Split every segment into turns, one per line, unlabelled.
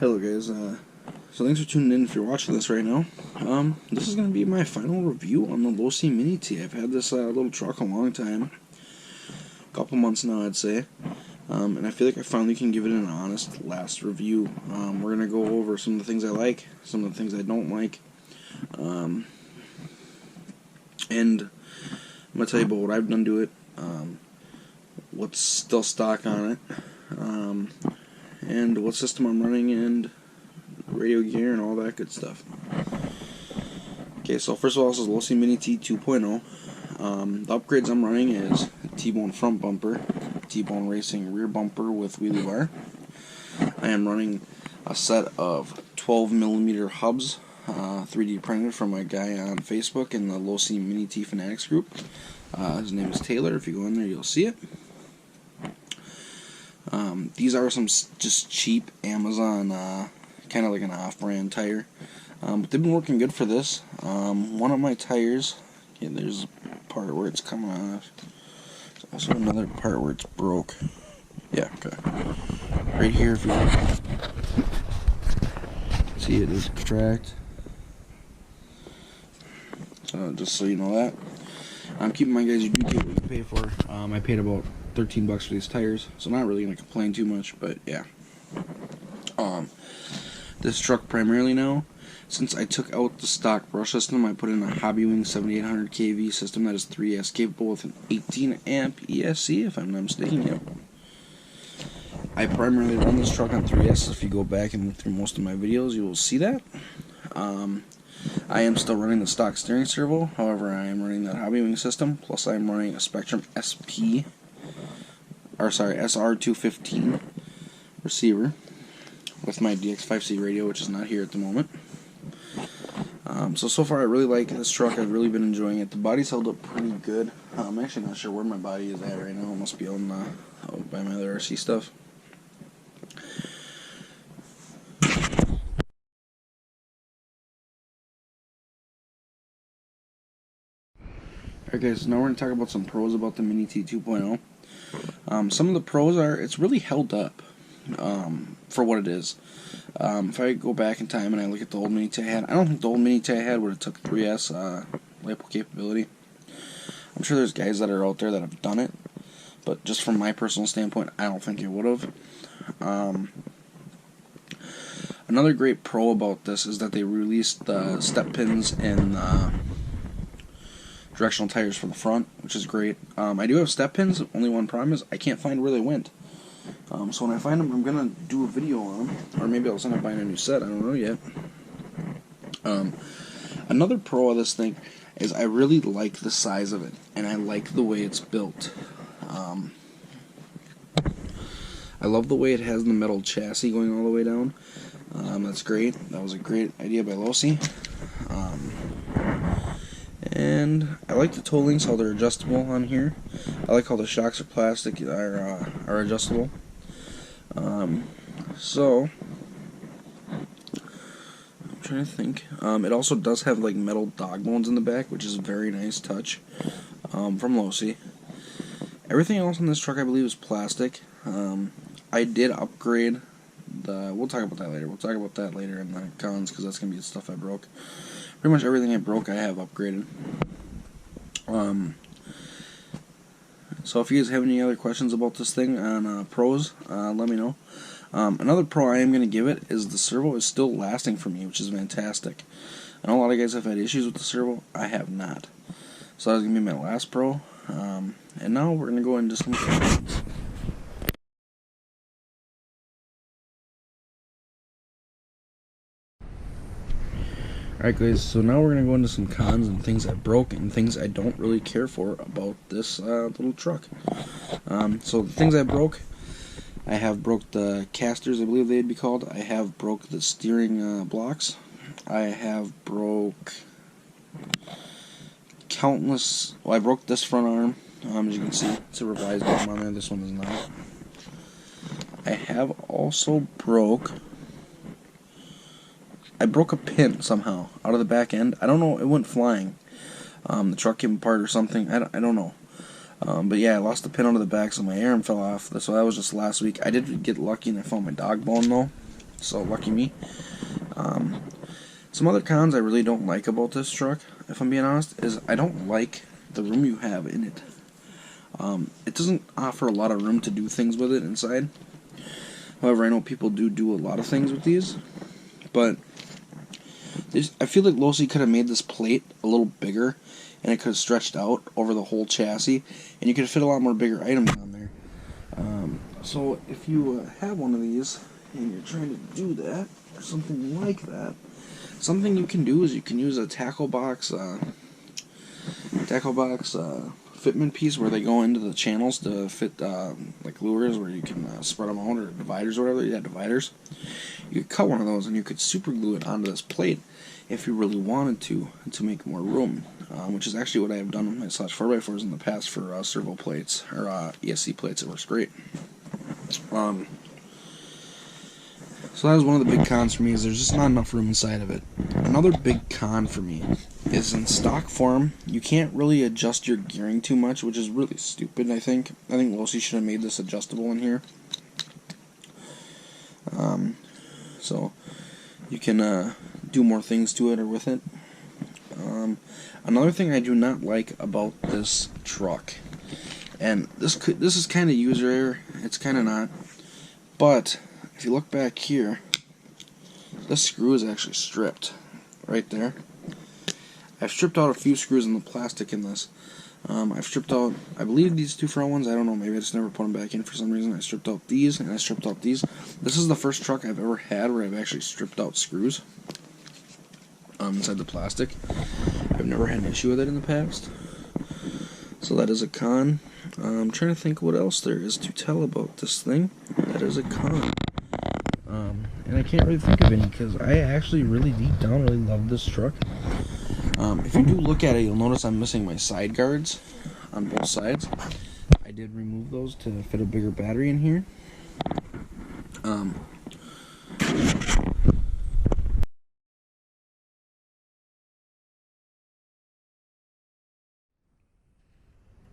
Hello guys, so thanks for tuning in if you're watching this right now. This is going to be my final review on the Losi Mini T. I've had this little truck a long time, a couple months now I'd say, and I feel like I finally can give it an honest last review. We're going to go over some of the things I like, some of the things I don't like, and I'm going to tell you about what I've done to it, what's still stock on it, and what system I'm running, and radio gear and all that good stuff. Okay, so first of all, this is Losi Mini T 2.0. The upgrades I'm running is T-Bone front bumper, T-Bone Racing rear bumper with wheelie bar. I am running a set of 12mm hubs, 3D printed from a guy on Facebook in the Losi Mini T Fanatics group. His name is Taylor. If you go in there, you'll see it. These are some just cheap Amazon, kind of like an off-brand tire, but they've been working good for this. One of my tires, okay, there's a part where it's coming off. There's also another part where it's broke. Yeah, okay. Right here, if you see it is cracked. So just so you know that. Keep in mind, guys, you do get what you pay for. I paid about $13 for these tires, so I'm not really gonna complain too much, but yeah. This truck primarily now, since I took out the stock brush system, I put in a Hobbywing 7800 kV system that is 3S capable with an 18 amp ESC, if I'm not mistaken. Yep. I primarily run this truck on 3S. If you go back and look through most of my videos, you will see that. I am still running the stock steering servo, however I am running that Hobbywing system, plus I am running a Spectrum SR215 receiver with my DX5C radio, which is not here at the moment. So far I really like this truck. I've really been enjoying it. The body's held up pretty good. I'm actually not sure where my body is at right now. It must be on out by my other RC stuff. Alright guys, so now we're going to talk about some pros about the Mini T 2.0. Some of the pros are, it's really held up for what it is. If I go back in time and I look at the old Mini T I had, I don't think the old Mini T I had would have took 3S LiPo capability. I'm sure there's guys that are out there that have done it, but just from my personal standpoint, I don't think it would have. Another great pro about this is that they released the step pins and directional tires for the front, which is great. I do have step pins. Only one problem is I can't find where they went. So when I find them, I'm gonna do a video on them, or maybe I'll end up buying a new set. I don't know yet. Another pro of this thing is I really like the size of it, and I like the way it's built. I love the way it has the metal chassis going all the way down. That's great. That was a great idea by Losi. And I like the toe links, how they're adjustable on here. I like how the shocks are plastic, are adjustable. So I'm trying to think. It also does have like metal dog bones in the back, which is a very nice touch from Losi. Everything else on this truck, I believe, is plastic. I did upgrade the. We'll talk about that later. We'll talk about that later in the cons, because that's gonna be the stuff I broke. Pretty much everything I broke, I have upgraded. So if you guys have any other questions about this thing on pros, let me know. Another pro I am going to give it is the servo is still lasting for me, which is fantastic. I know a lot of guys have had issues with the servo. I have not. So that was going to be my last pro. And now we're going to go into some questions. Alright guys, so now we're going to go into some cons and things I broke and things I don't really care for about this little truck. So the things I broke, I have broke the casters, I believe they'd be called. I have broke the steering blocks. I have broke countless, well, I broke this front arm, as you can see. It's a revised arm on there, this one is not. I have also broke a pin somehow out of the back end. I don't know, it went flying. The truck came apart or something. I don't know. But yeah, I lost the pin out of the back, so my arm fell off. So that was just last week. I did get lucky and I found my dog bone though. so lucky me. Some other cons I really don't like about this truck, if I'm being honest, is I don't like the room you have in it. It doesn't offer a lot of room to do things with it inside. However, I know people do a lot of things with these, but I feel like Losi could have made this plate a little bigger, and it could have stretched out over the whole chassis, and you could fit a lot more bigger items on there. So if you have one of these, and you're trying to do that, or something like that, something you can do is you can use a tackle box fitment piece where they go into the channels to fit like lures where you can spread them out, or dividers or whatever. Yeah, dividers. You could cut one of those and you could super glue it onto this plate if you really wanted to make more room, which is actually what I have done with my Slash 4x4s in the past for servo plates or ESC plates. It works great. So that was one of the big cons for me, is there's just not enough room inside of it. Another big con for me is in stock form, you can't really adjust your gearing too much, which is really stupid, I think. I think Losi should have made this adjustable in here. So you can do more things to it or with it. Another thing I do not like about this truck, and this is kind of user error, it's kind of not, but if you look back here, this screw is actually stripped right there. I've stripped out a few screws in the plastic in this. I've stripped out, I believe, these two front ones. I don't know, maybe I just never put them back in for some reason. I stripped out these, and I stripped out these. This is the first truck I've ever had where I've actually stripped out screws inside the plastic. I've never had an issue with it in the past. So that is a con. I'm trying to think what else there is to tell about this thing. That is a con. And I can't really think of any, because I actually really deep down really love this truck. If you do look at it, you'll notice I'm missing my side guards on both sides. I did remove those to fit a bigger battery in here.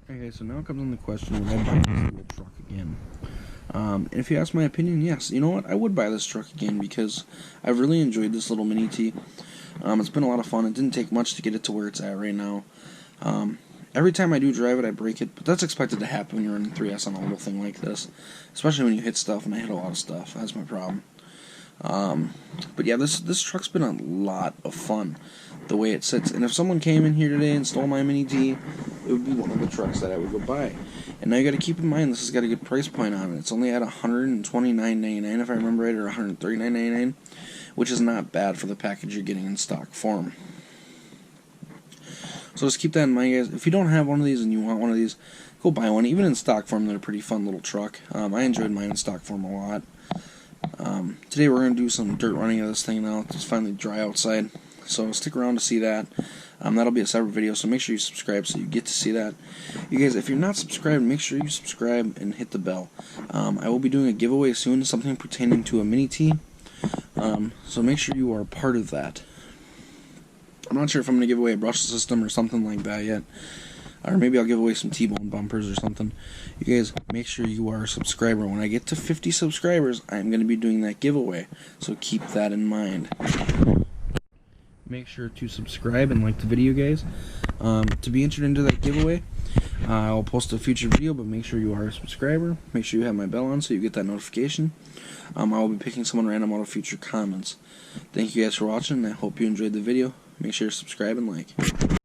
Okay, so now comes in the question, would I buy this little truck again? And if you ask my opinion, yes. You know what? I would buy this truck again, because I've really enjoyed this little mini T. It's been a lot of fun. It didn't take much to get it to where it's at right now. Every time I do drive it, I break it, but that's expected to happen when you're running 3S on a little thing like this, especially when you hit stuff, and I hit a lot of stuff. That's my problem. But yeah, this truck's been a lot of fun, the way it sits. And if someone came in here today and stole my mini T, it would be one of the trucks that I would go buy. And now you got to keep in mind, this has got a good price point on it. It's only at $129.99 if I remember right, or $139.99, which is not bad for the package you're getting in stock form. So just keep that in mind, guys. If you don't have one of these and you want one of these, go buy one. Even in stock form, they're a pretty fun little truck. I enjoyed mine in stock form a lot. Today we're going to do some dirt running of this thing now. It's finally dry outside. So stick around to see that. That'll be a separate video, so make sure you subscribe so you get to see that. You guys, if you're not subscribed, make sure you subscribe and hit the bell. I will be doing a giveaway soon, something pertaining to a mini T. So make sure you are part of that. I'm not sure if I'm going to give away a brush system or something like that yet. Or maybe I'll give away some T-bone bumpers or something. You guys, make sure you are a subscriber. When I get to 50 subscribers, I'm going to be doing that giveaway. So keep that in mind. Make sure to subscribe and like the video, guys. To be entered into that giveaway, I'll post a future video, but make sure you are a subscriber. Make sure you have my bell on so you get that notification. I will be picking someone random out of future comments. Thank you guys for watching, and I hope you enjoyed the video. Make sure to subscribe and like.